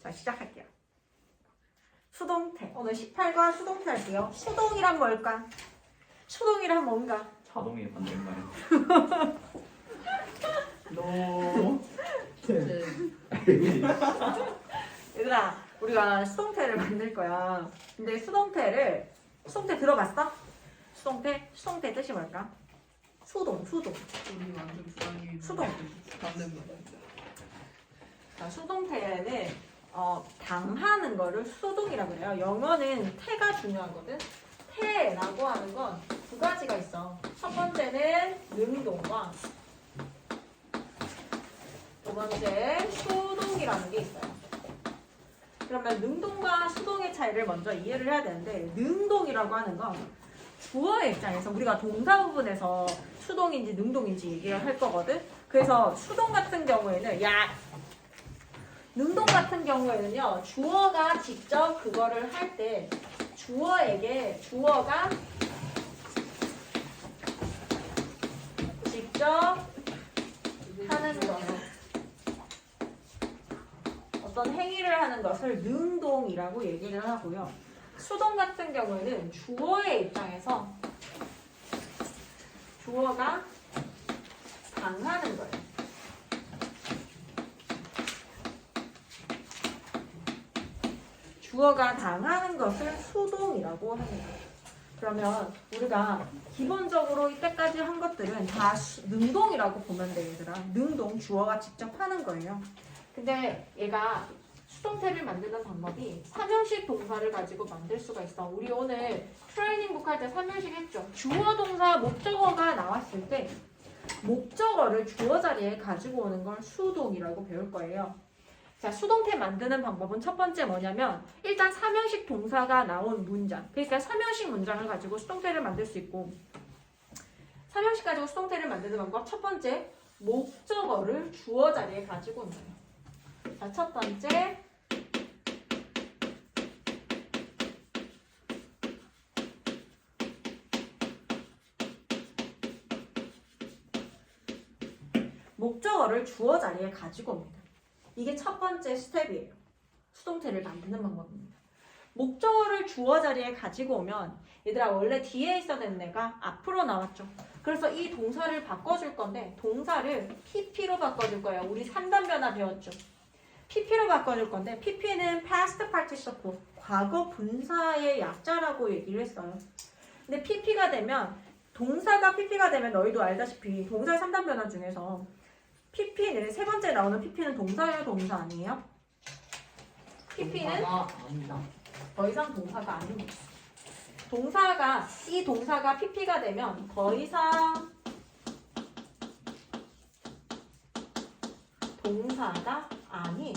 자, 시작할게요. 수동태. 오늘 18과 수동태 할게요. 수동이란 뭘까? 수동이란 뭔가? 자동의 반대말. 노. 얘들아, 우리가 수동태를 만들 거야. 근데 수동태 들어봤어? 수동태 뜻이 뭘까? 수동. 우리 완전 불안이. 수동. 반대입니다. 자, 수동태는 당하는 거를 수동이라고 그래요. 영어는 태가 중요하거든. 태라고 하는 건 두 가지가 있어. 첫 번째는 능동과 두 번째 수동이라는 게 있어요. 그러면 능동과 수동의 차이를 먼저 이해를 해야 되는데, 능동이라고 하는 건 주어의 입장에서 우리가 동사 부분에서 수동인지 능동인지 얘기를 할 거거든. 그래서 수동 같은 경우에는 능동 같은 경우에는요, 주어가 직접 그거를 할 때 주어가 직접 하는 것을, 어떤 행위를 하는 것을 능동이라고 얘기를 하고요. 수동 같은 경우에는 주어의 입장에서 주어가 당하는 거예요. 주어가 당하는 것을 수동이라고 합니다. 그러면 우리가 기본적으로 이때까지 한 것들은 다 능동이라고 보면 돼, 얘들아. 능동, 주어가 직접 하는 거예요. 근데 얘가 수동태를 만드는 방법이 3형식 동사를 가지고 만들 수가 있어. 우리 오늘 트레이닝북 할 때 3형식 했죠. 주어, 동사, 목적어가 나왔을 때 목적어를 주어 자리에 가지고 오는 걸 수동이라고 배울 거예요. 자, 수동태 만드는 방법은 첫 번째 뭐냐면, 일단 3형식 동사가 나온 문장, 그러니까 3형식 문장을 가지고 수동태를 만들 수 있고, 3형식 가지고 수동태를 만드는 방법 첫 번째, 목적어를 주어 자리에 가지고 오는 거예요. 자, 첫 번째, 목적어를 주어 자리에 가지고 옵니다. 이게 첫 번째 스텝이에요. 수동태를 만드는 방법입니다. 목적어를 주어 자리에 가지고 오면, 얘들아, 원래 뒤에 있어야 되는 애가 앞으로 나왔죠. 그래서 이 동사를 바꿔줄 건데, 동사를 PP로 바꿔줄 거예요. 우리 3단 변화 배웠죠. PP로 바꿔줄 건데, PP는 past participle, 과거 분사의 약자라고 얘기를 했어요. 근데 PP가 되면, 동사가 PP가 되면 너희도 알다시피 동사의 3단 변화 중에서 PP는 세 번째 나오는 PP는 동사예요, 동사 아니에요? PP는 아닙니다. 더 이상 동사가 아닙니다. 이 동사가 PP가 되면 더 이상 동사가 아니에요.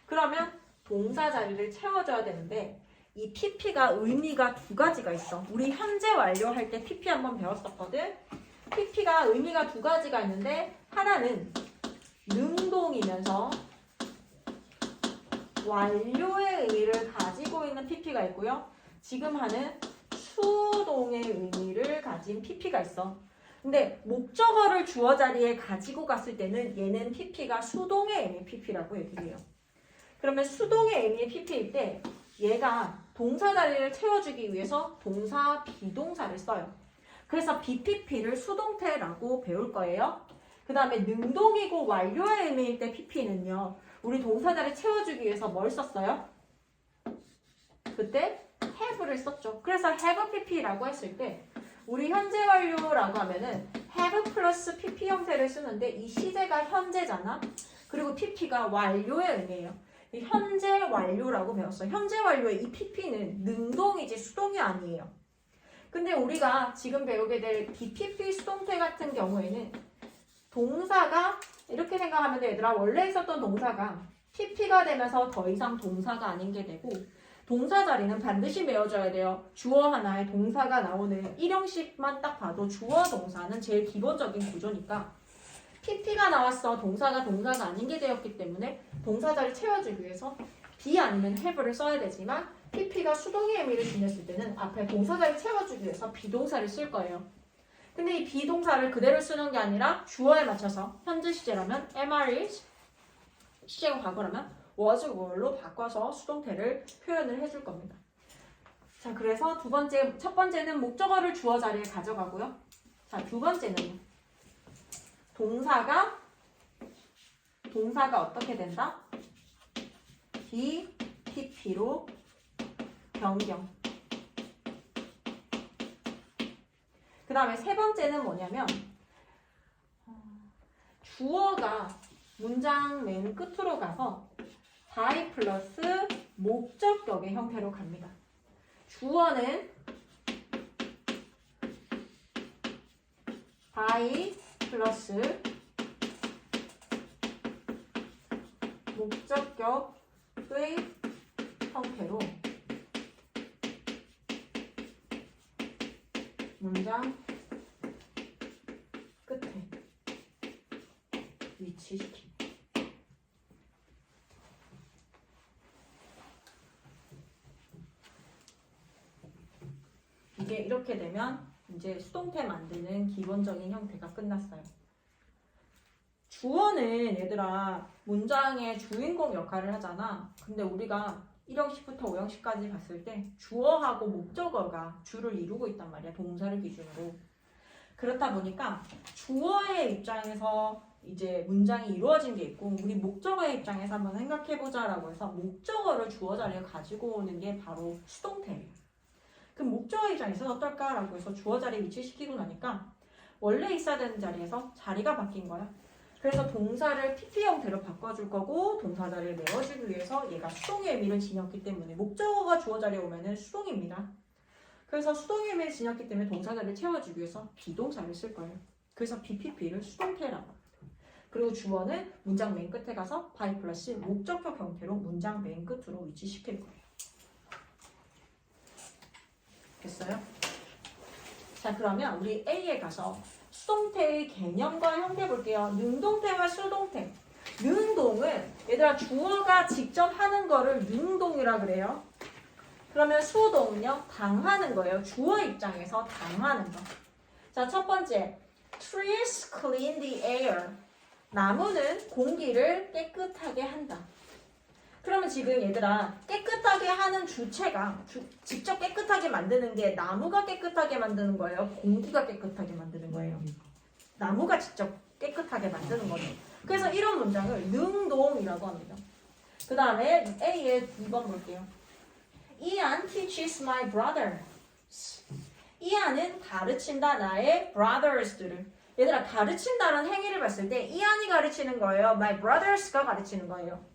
그러면 동사 자리를 채워줘야 되는데, 이 PP가 의미가 두 가지가 있어. 우리 현재 완료할 때 PP 한번 배웠었거든. PP가 의미가 두 가지가 있는데, 하나는 능동이면서 완료의 의미를 가지고 있는 PP가 있고요. 지금 하는 수동의 의미를 가진 PP가 있어. 근데 목적어를 주어 자리에 가지고 갔을 때는 얘는 PP가 수동의 의미 PP라고 얘기를 해요. 그러면 수동의 의미의 PP일 때 얘가 동사 자리를 채워주기 위해서 동사 비동사를 써요. 그래서 BPP를 수동태라고 배울 거예요. 그 다음에 능동이고 완료의 의미일 때 PP는요, 우리 동사 자리 채워주기 위해서 뭘 썼어요? 그때 have를 썼죠. 그래서 have PP라고 했을 때 우리 현재 완료라고 하면은 have 플러스 PP 형태를 쓰는데, 이 시제가 현재잖아. 그리고 PP가 완료의 의미예요. 현재 완료라고 배웠어요. 현재 완료의 이 PP는 능동이지 수동이 아니에요. 근데 우리가 지금 배우게 될 BPP 수동태 같은 경우에는 동사가, 이렇게 생각하면 돼, 얘들아. 원래 있었던 동사가 PP가 되면서 더 이상 동사가 아닌 게 되고, 동사 자리는 반드시 메워줘야 돼요. 주어 하나에 동사가 나오는 1형식만 딱 봐도 주어 동사는 제일 기본적인 구조니까, PP가 나왔어. 동사가 아닌 게 되었기 때문에 동사 자리 채워주기 위해서 be 아니면 have를 써야 되지만, PP가 수동의 의미를 지녔을 때는 앞에 동사 자리 채워주기 위해서 비동사를 쓸 거예요. 근데 이 비동사를 그대로 쓰는 게 아니라 주어에 맞춰서, 현재 시제라면 am, are, is, 시제가 과거라면 was were로 바꿔서 수동태를 표현을 해줄 겁니다. 자, 그래서 첫 번째는 목적어를 주어 자리에 가져가고요. 자, 두 번째는 동사가 어떻게 된다? be, pp로 변경. 그 다음에 세 번째는 뭐냐면 주어가 문장 맨 끝으로 가서 by 플러스 목적격의 형태로 갑니다. 주어는 by 플러스 목적격의 형태로 문장 끝에 위치시킵니다. 이게 이렇게 되면 이제 수동태 만드는 기본적인 형태가 끝났어요. 주어는 얘들아 문장의 주인공 역할을 하잖아. 근데 우리가 1형식부터 5형식까지 봤을 때 주어하고 목적어가 주를 이루고 있단 말이야. 동사를 기준으로. 그렇다 보니까 주어의 입장에서 이제 문장이 이루어진 게 있고 우리 목적어의 입장에서 한번 생각해보자라고 해서 목적어를 주어 자리에 가지고 오는 게 바로 수동태예요. 그럼 목적어 입장에서 어떨까라고 해서 주어 자리에 위치시키고 나니까 원래 있어야 되는 자리에서 자리가 바뀐 거야. 그래서 동사를 PP 형태로 바꿔줄 거고 동사 자리를 메워주기 위해서 얘가 수동의 의미를 지녔기 때문에 목적어가 주어 자리에 오면은 수동입니다. 그래서 수동의 의미를 지녔기 때문에 동사 자리를 채워주기 위해서 비동사를 쓸 거예요. 그래서 BPP를 수동태라고 합니다. 그리고 주어는 문장 맨 끝에 가서 by 플러스 목적격 형태로 문장 맨 끝으로 위치시킬 거예요. 됐어요? 자, 그러면 우리 A에 가서 수동태의 개념과 형태 볼게요. 능동태와 수동태. 능동은 얘들아 주어가 직접 하는 거를 능동이라 그래요. 그러면 수동은요 당하는 거예요. 주어 입장에서 당하는 거. 자, 첫 번째 trees clean the air. 나무는 공기를 깨끗하게 한다. 그러면 지금 얘들아 깨끗하게 하는 주체가 직접 깨끗하게 만드는 게 나무가 깨끗하게 만드는 거예요? 공기가 깨끗하게 만드는 거예요? 나무가 직접 깨끗하게 만드는 거죠. 그래서 이런 문장을 능동이라고 합니다. 그 다음에 A의 2번 볼게요. Ian teaches my brothers. Ian은 가르친다 나의 brothers들을. 얘들아 가르친다는 행위를 봤을 때 Ian이 가르치는 거예요? My brothers가 가르치는 거예요?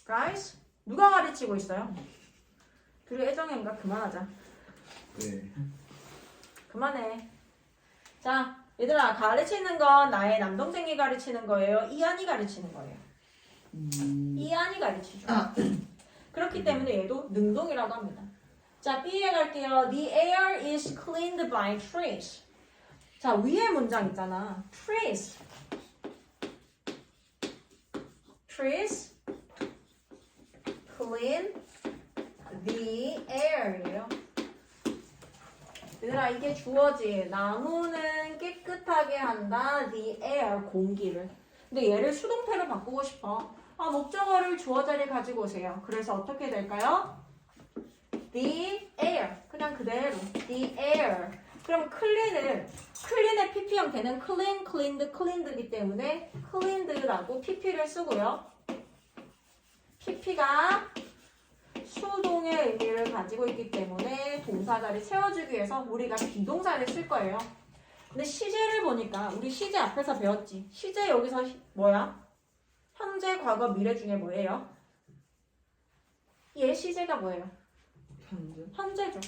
Guys, 누가 가르치고 있어요? 둘이 애정행각 그만하자. 네. 그만해. 자, 얘들아 가르치는 건 나의 남동생이 가르치는 거예요? 이안이 가르치는 거예요? 이안이 가르치죠. 그렇기 때문에 얘도 능동이라고 합니다. 자, B에 갈게요. The air is cleaned by trees. 자, 위에 문장 있잖아. Trees. Trees clean the air예요. 얘들아 이게 주어지. 나무는 깨끗하게 한다. The air 공기를. 근데 얘를 수동태로 바꾸고 싶어. 목적어를 주어 자리에 가지고 오세요. 그래서 어떻게 될까요? The air. 그냥 그대로. The air. 그럼 clean의 PP 형태는 clean, cleaned, cleaned이기 때문에 cleaned라고 PP를 쓰고요. PP가 수동의 의미를 가지고 있기 때문에 동사 자리 채워주기 위해서 우리가 비동사를 쓸 거예요. 근데 시제를 보니까 우리 시제 앞에서 배웠지. 시제 여기서 뭐야? 현재, 과거, 미래 중에 뭐예요? 얘 시제가 뭐예요? 현재죠.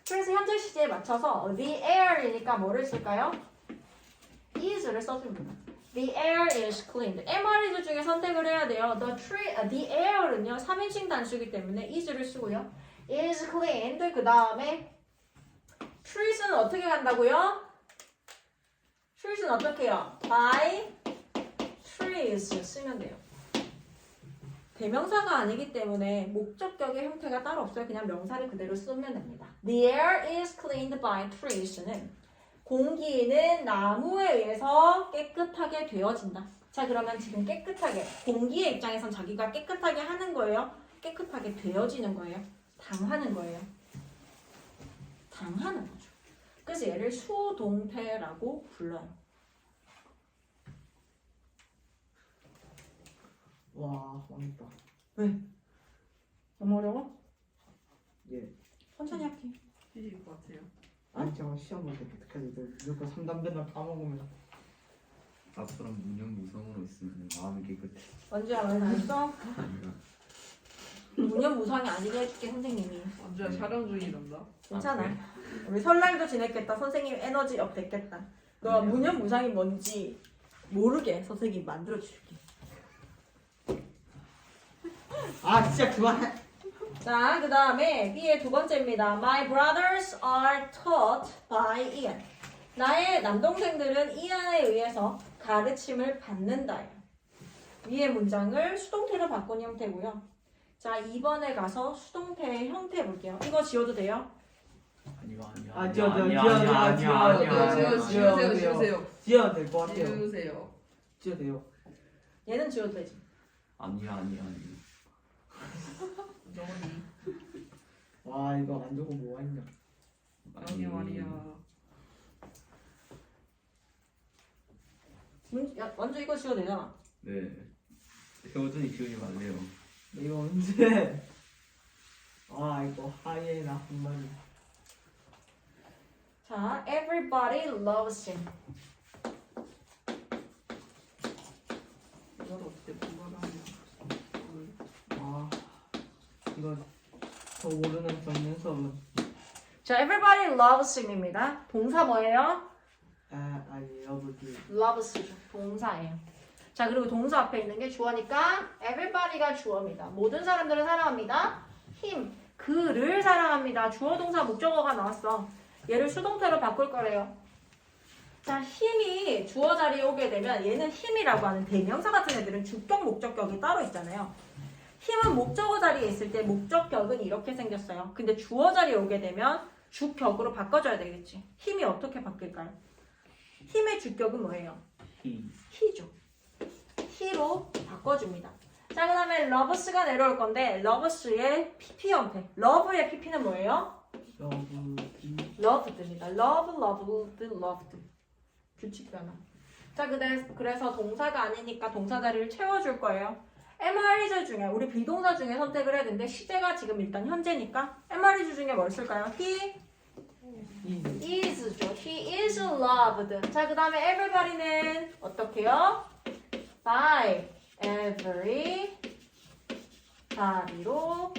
그래서 현재 시제에 맞춰서 the air이니까 뭐를 쓸까요? is를 써줍니다. The air is cleaned. MREs 중에 선택을 해야 돼요. The air은요 3인칭 단수이기 때문에 is를 쓰고요. is cleaned. 그 다음에 trees는 어떻게 간다고요? trees는 어떻게 해요? by trees 쓰면 돼요. 대명사가 아니기 때문에 목적격의 형태가 따로 없어요. 그냥 명사를 그대로 쓰면 됩니다. The air is cleaned by trees는 공기는 나무에 의해서 깨끗하게 되어진다. 자, 그러면 지금 깨끗하게 공기의 입장에선 자기가 깨끗하게 하는 거예요? 깨끗하게 되어지는 거예요? 당하는 거예요? 당하는 거죠. 그래서 얘를 수동태라고 불러요. 와 망했다. 너무 어려워? 예. 천천히 할게. 삐질 것 같아요. 아니 제가 시험 볼 때 어떡하지? 무조건 3단 맨날 까먹으면 나처럼 무념무성으로 있으면 마음이 깨끗해. 원주야 말 잘했어? 아니야. 무념무상이 아니게 해줄게 선생님이. 완전 촬영 중이란다. 괜찮아. 그래? 우리 설날도 지냈겠다. 선생님 에너지 업 됐겠다. 너 아니야. 무념무상이 뭔지 모르게 선생님이 만들어줄게. 아 진짜 그만해. 자, 그 다음에 B의 두 번째입니다. My brothers are taught by Ian. 나의 남동생들은 이안에 의해서 가르침을 받는다요. 위의 문장을 수동태로 바꾼 형태고요. 자, 2번에 가서 수동태의 형태 볼게요. 이거 지워도 돼요? 아, 지워도 지우세요. 지어도 될 것 같아요. 지우세요. 지어도 돼요. 얘는 지워도 되지. 아니야. 정원이. 와 이거 안 적고 뭐가 있냐? 아니 말이야. 야, 완전 이거 지워도 되잖아. 네. 효준이 지우지 말래요. 이거 언제? 아 이거 하이에나 한 마리. 자, everybody loves him. 이걸 어떻게 분발을 하냐. 아 이거 저 모르는 정면섭은 자, everybody loves him입니다. 동사 뭐예요? 아니 러브지. loves죠. 동사예요. 자, 그리고 동사 앞에 있는 게 주어니까 everybody가 주어입니다. 모든 사람들을 사랑합니다. him, 그를 사랑합니다. 주어 동사 목적어가 나왔어. 얘를 수동태로 바꿀 거래요. 자, 힘이 주어 자리에 오게 되면 얘는 힘이라고 하는 대명사 같은 애들은 주격, 목적격이 따로 있잖아요. 힘은 목적어 자리에 있을 때 목적격은 이렇게 생겼어요. 근데 주어 자리에 오게 되면 주격으로 바꿔줘야 되겠지. 힘이 어떻게 바뀔까요? 힘의 주격은 뭐예요? he죠. he로 바꿔줍니다. 자, 그 다음에 loves가 내려올 건데 loves의 pp 형태. love의 pp는 뭐예요? 러브지. loved입니다. love, loved, loved. 규칙 변화. 자, 그래서 동사가 아니니까 동사 자리를 채워줄 거예요. MR이즈 중에 우리 비동사 중에 선택을 해야 되는데 시제가 지금 일단 현재니까 MR이즈 중에 뭘 쓸까요? He is죠. He is loved. 자, 그 다음에 everybody는 어떻게요? By everybody로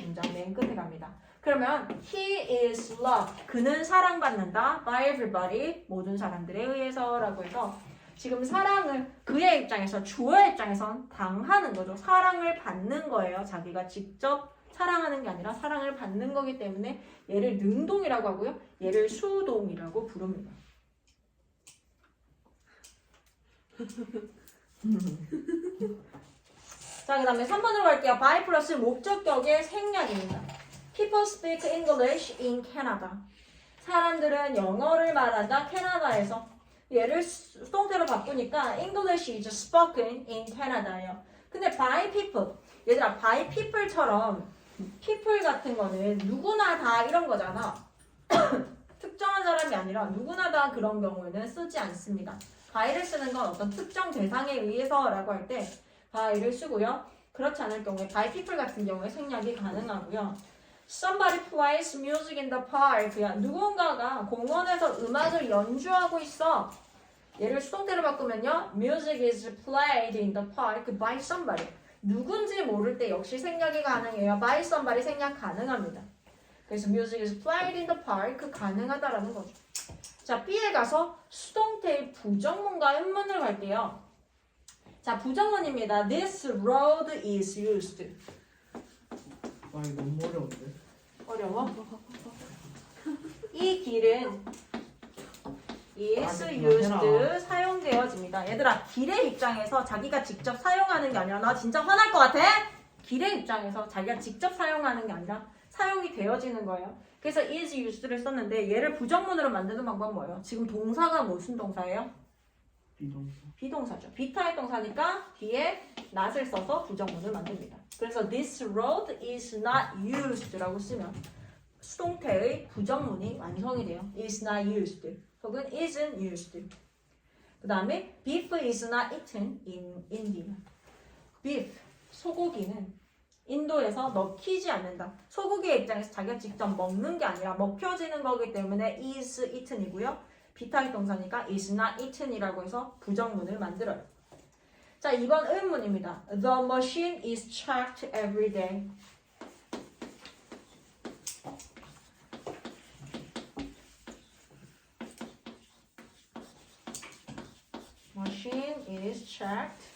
문장 맨 끝에 갑니다. 그러면 he is loved. 그는 사랑받는다. By everybody. 모든 사람들에 의해서라고 해서 지금 사랑을 그의 입장에서 주어의 입장에선 당하는 거죠. 사랑을 받는 거예요. 자기가 직접 사랑하는 게 아니라 사랑을 받는 거기 때문에 얘를 능동이라고 하고요. 얘를 수동이라고 부릅니다. 자, 그 다음에 3번으로 갈게요. by 플러스 목적격의 생략입니다. People speak English in Canada. 사람들은 영어를 말한다. 캐나다에서. 얘를 수동태로 바꾸니까 English is spoken in Canada예요. 근데 by people. 얘들아, by people처럼 people 같은 거는 누구나 다 이런 거잖아. 특정한 사람이 아니라 누구나 다 그런 경우에는 쓰지 않습니다. by를 쓰는 건 어떤 특정 대상에 의해서라고 할 때 by를 쓰고요. 그렇지 않을 경우에 by people 같은 경우에 생략이 가능하고요. Somebody plays music in the park. 누군가가 공원에서 음악을 연주하고 있어. 얘를 수동태로 바꾸면요. Music is played in the park by somebody. 누군지 모를 때 역시 생략이 가능해요. by somebody 생략 가능합니다. 그래서 music is played in the park 가능하다라는 거죠. 자, B에 가서 수동태의 부정문과 음문을 갈게요. 자, 부정문입니다. This road is used. 와 이거 너무 어려운데. 어려워? 이 길은 is 아, used 그만해라. 사용되어집니다. 얘들아, 길의 입장에서 자기가 직접 사용하는 게 아니라 나 진짜 화날 것 같아? 길의 입장에서 자기가 직접 사용하는 게 아니라 사용이 되어지는 거예요. 그래서 is used를 썼는데 얘를 부정문으로 만드는 방법은 뭐예요? 지금 동사가 무슨 동사예요? 비동사. 비동사죠. 비타입 동사니까 뒤에 not을 써서 부정문을 만듭니다. 그래서 this road is not used라고 쓰면 수동태의 부정문이 완성이 돼요. is not used 혹은 isn't used. 그 다음에 beef is not eaten in India. beef, 소고기는 인도에서 먹히지 않는다. 소고기의 입장에서 자기가 직접 먹는 게 아니라 먹혀지는 거기 때문에 is eaten이고요. 비타입 동사니까 is not eaten이라고 해서 부정문을 만들어요. 자, 2번 의문입니다. The machine is checked every day. Machine is checked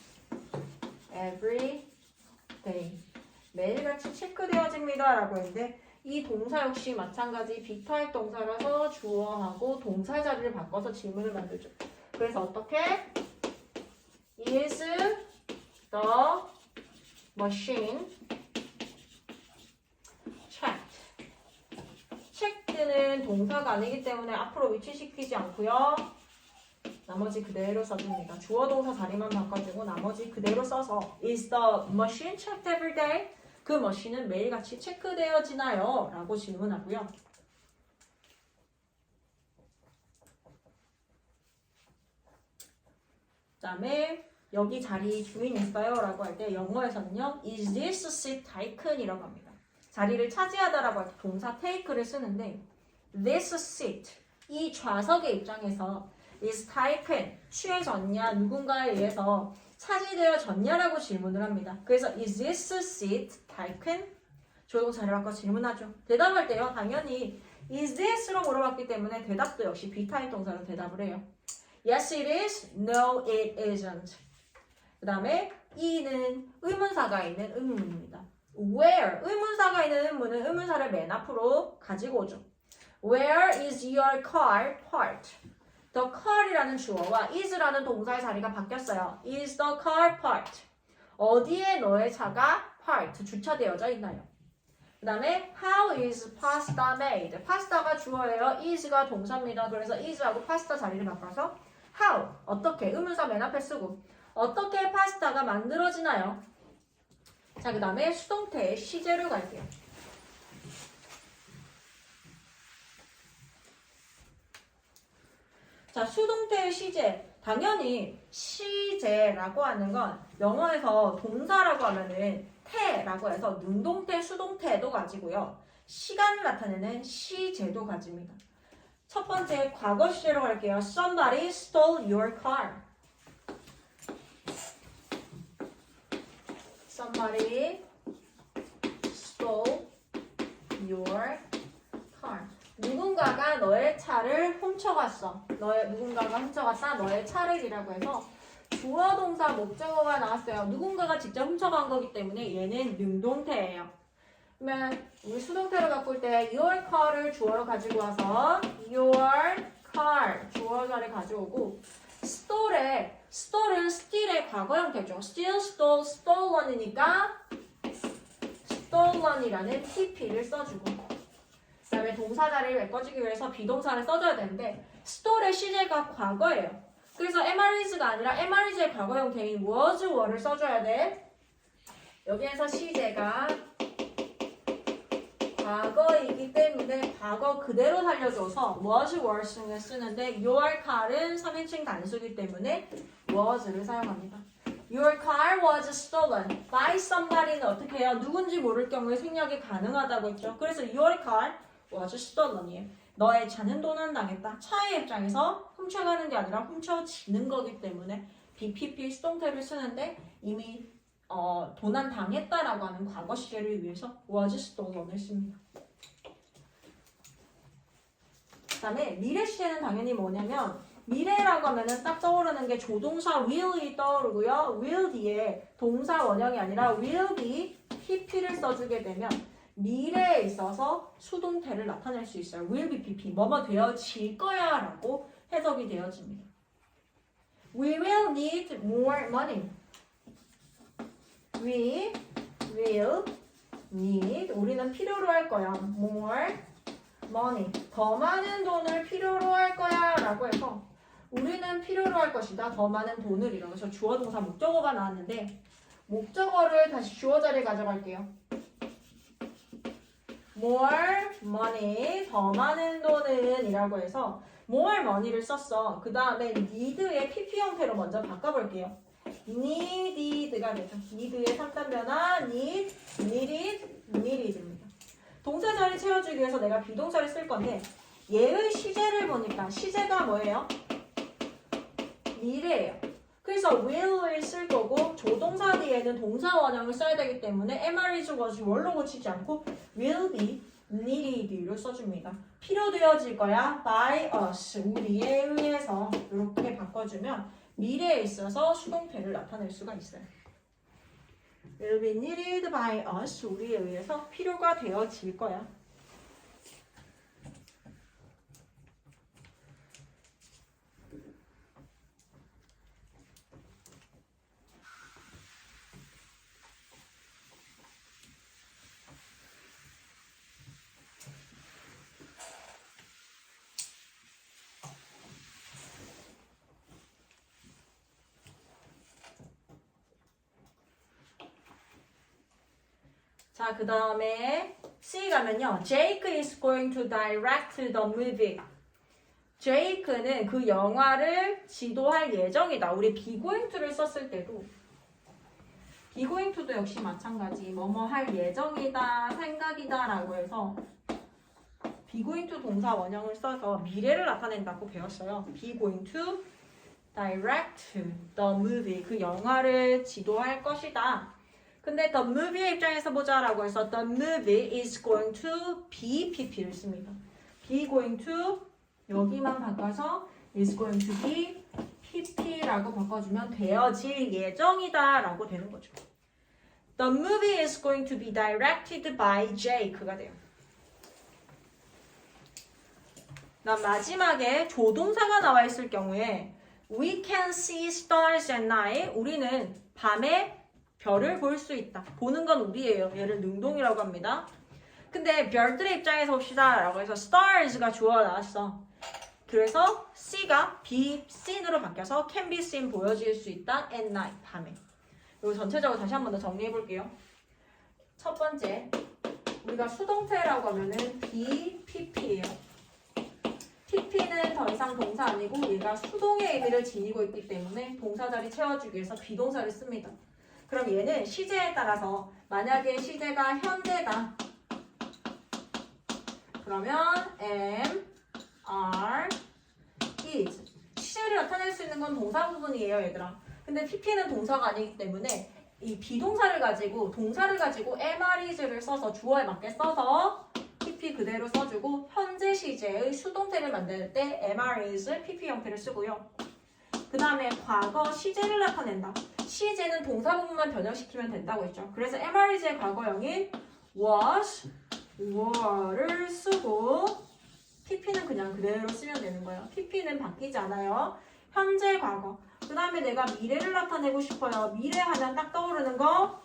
every day. 매일같이 체크되어집니다 라고 했는데 이 동사 역시 마찬가지 B타입 동사라서 주어하고 동사 자리를 바꿔서 질문을 만들죠. 그래서 어떻게? Is the machine checked? checked는 동사가 아니기 때문에 앞으로 위치시키지 않고요. 나머지 그대로 써줍니다. 주어 동사 자리만 바꿔주고 나머지 그대로 써서 Is the machine checked every day? 그 머신은 매일같이 체크되어지나요? 라고 질문하고요. 그 다음에 여기 자리 주인 있어요? 라고 할 때 영어에서는요. Is this seat taken? 이라고 합니다. 자리를 차지하다라고 할 때 동사 take를 쓰는데 this seat, 이 좌석의 입장에서 is taken, 취해졌냐, 누군가에 의해서 차지되어졌냐라고 질문을 합니다. 그래서 is this seat taken? 조동사를 바꿔 질문하죠. 대답할 때요. 당연히 is this로 물어봤기 때문에 대답도 역시 B타입 동사로 대답을 해요. Yes it is, no it isn't. 그 다음에 E는 의문사가 있는 의문문입니다. Where, 의문사가 있는 의문은 의문사를 맨 앞으로 가지고 오죠. Where is your car parked? The car이라는 주어와 is라는 동사의 자리가 바뀌었어요. Is the car parked? 어디에 너의 차가 parked, 주차되어져 있나요? 그 다음에 how is pasta made? 파스타가 주어예요. is가 동사입니다. 그래서 is하고 파스타 자리를 바꿔서 how, 어떻게, 의문사 맨 앞에 쓰고 어떻게 파스타가 만들어지나요? 자, 그 다음에 수동태의 시제로 갈게요. 자, 수동태의 시제. 당연히 시제라고 하는 건 영어에서 동사라고 하면은 태라고 해서 능동태, 수동태도 가지고요. 시간을 나타내는 시제도 가집니다. 첫 번째 과거 시제로 갈게요. Somebody stole your car. Somebody stole your car. 누군가가 너의 차를 훔쳐갔어. 누군가가 훔쳐갔다. 너의 차를이라고 해서 주어 동사 목적어가 나왔어요. 누군가가 직접 훔쳐간 거기 때문에 얘는 능동태예요. 그러면 우리 수동태로 바꿀 때 your car를 주어로 가지고 와서 your car 주어 자리 가져오고 store은 steal의 과거 형태죠. steal, stole, stolen이니까 stolen이라는 TP를 써주고 그 다음에 동사 자리를 메꿔주기 위해서 비동사를 써줘야 되는데 store의 시제가 과거예요. 그래서 MRIs가 아니라 MRIs의 과거 형태인 was, were를 써줘야 돼. 여기에서 시제가 과거이기 때문에 과거 그대로 살려줘서 was, were를 쓰는데 your car은 3인칭 단수이기 때문에 was를 사용합니다. Your car was stolen by somebody는 어떻게 해요? 누군지 모를 경우에 생략이 가능하다고 했죠. 그래서 your car was stolen이에요. 너의 차는 도난당했다. 차의 입장에서 훔쳐가는 게 아니라 훔쳐지는 거기 때문에 BPP 수동태를 쓰는데 이미 도난당했다라고 하는 과거 시제를 위해서 was stolen을 씁니다. 그 다음에 미래 시제는 당연히 뭐냐면 미래라고 하면은 딱 떠오르는 게 조동사 will이 떠오르고요. will 뒤에 동사 원형이 아니라 will be pp를 써주게 되면 미래에 있어서 수동태를 나타낼 수 있어요. will be pp, 뭐뭐 되어질 거야 라고 해석이 되어집니다. We will need more money. We will need, 우리는 필요로 할 거야. more money, 더 많은 돈을 필요로 할 거야 라고 해서 우리는 필요로 할 것이다. 더 많은 돈을 이라고 해서 주어 동사 목적어가 나왔는데 목적어를 다시 주어 자리에 가져갈게요. more money 더 많은 돈은 이라고 해서 more money를 썼어. 그 다음에 need의 pp 형태로 먼저 바꿔볼게요. needed가 되죠. need의 3단 변화 need, needed입니다. 동사 자리 채워주기 위해서 내가 비동사를 쓸 건데 얘의 시제를 보니까 시제가 뭐예요? 미래예요. 그래서 will을 쓸 거고 조동사 뒤에는 동사 원형을 써야 되기 때문에 am, is, was, were로 고치지 않고 will be, needed로 써줍니다. 필요되어질 거야 by us, 우리에 의해서 이렇게 바꿔주면 미래에 있어서 수동태를 나타낼 수가 있어요. will be needed by us, 우리에 의해서 필요가 되어질 거야. 자, 그 다음에 C 가면요. Jake is going to direct the movie. Jake는 그 영화를 지도할 예정이다. 우리 be going to를 썼을 때도 be going to도 역시 마찬가지. 뭐뭐 할 예정이다, 생각이다 라고 해서 be going to 동사 원형을 써서 미래를 나타낸다고 배웠어요. be going to direct the movie. 그 영화를 지도할 것이다. 근데 the movie의 입장에서 보자라고 해서 the movie is going to be pp를 씁니다. be going to 여기만 바꿔서 is going to be pp라고 바꿔주면 되어질 예정이다 라고 되는 거죠. The movie is going to be directed by Jake가 돼요. 나 마지막에 조동사가 나와 있을 경우에 We can see stars at night. 우리는 밤에 별을 볼 수 있다. 보는 건 우리예요. 얘를 능동이라고 합니다. 근데 별들의 입장에서 봅시다 라고 해서 stars가 주어가 나왔어. 그래서 C가 be seen으로 바뀌어서 can be seen 보여질 수 있다 at night 밤에. 이거 전체적으로 다시 한 번 더 정리해 볼게요. 첫 번째 우리가 수동태라고 하면은 be pp예요. pp는 더 이상 동사 아니고 얘가 수동의 의미를 지니고 있기 때문에 동사 자리 채워주기 위해서 비동사를 씁니다. 그럼 얘는 시제에 따라서 만약에 시제가 현재다. 그러면 am, are, is. 시제를 나타낼 수 있는 건 동사 부분이에요, 얘들아. 근데 pp는 동사가 아니기 때문에 이 비동사를 가지고 동사를 가지고 am, are, is를 써서 주어에 맞게 써서 pp 그대로 써주고 현재 시제의 수동태를 만들 때 am, are, is, pp 형태를 쓰고요. 그 다음에 과거 시제를 나타낸다. 시제는 동사 부분만 변형시키면 된다고 했죠. 그래서 am, are, is의 과거형인 was, were를 쓰고 pp는 그냥 그대로 쓰면 되는 거예요. pp는 바뀌지 않아요. 현재 과거. 그 다음에 내가 미래를 나타내고 싶어요. 미래 하면 딱 떠오르는 거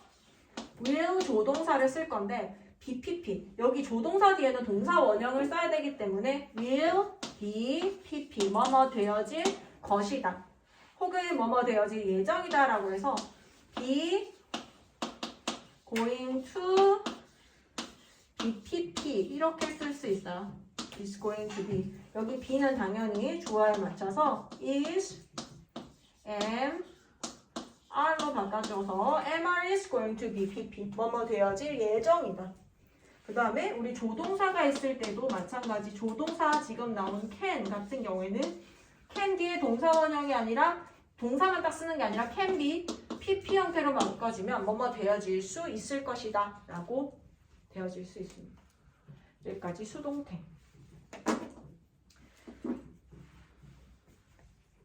will 조동사를 쓸 건데 BPP. 여기 조동사 뒤에는 동사 원형을 써야 되기 때문에 will be PP. 뭐뭐 되어질 것이다. 혹은 뭐뭐 되어질 예정이다 라고 해서 be going to be PP 이렇게 쓸 수 있어요. is going to be. 여기 be는 당연히 주어에 맞춰서 is, am, are로 바꿔줘서 am, are, is going to be PP. 뭐뭐 되어질 예정이다. 그 다음에 우리 조동사가 있을 때도 마찬가지. 조동사 지금 나온 can 같은 경우에는 can 뒤에 동사 원형이 아니라 동사만 딱 쓰는 게 아니라 can be pp 형태로 바꿔주면 뭐뭐 되어질 수 있을 것이다 라고 되어질 수 있습니다. 여기까지 수동태.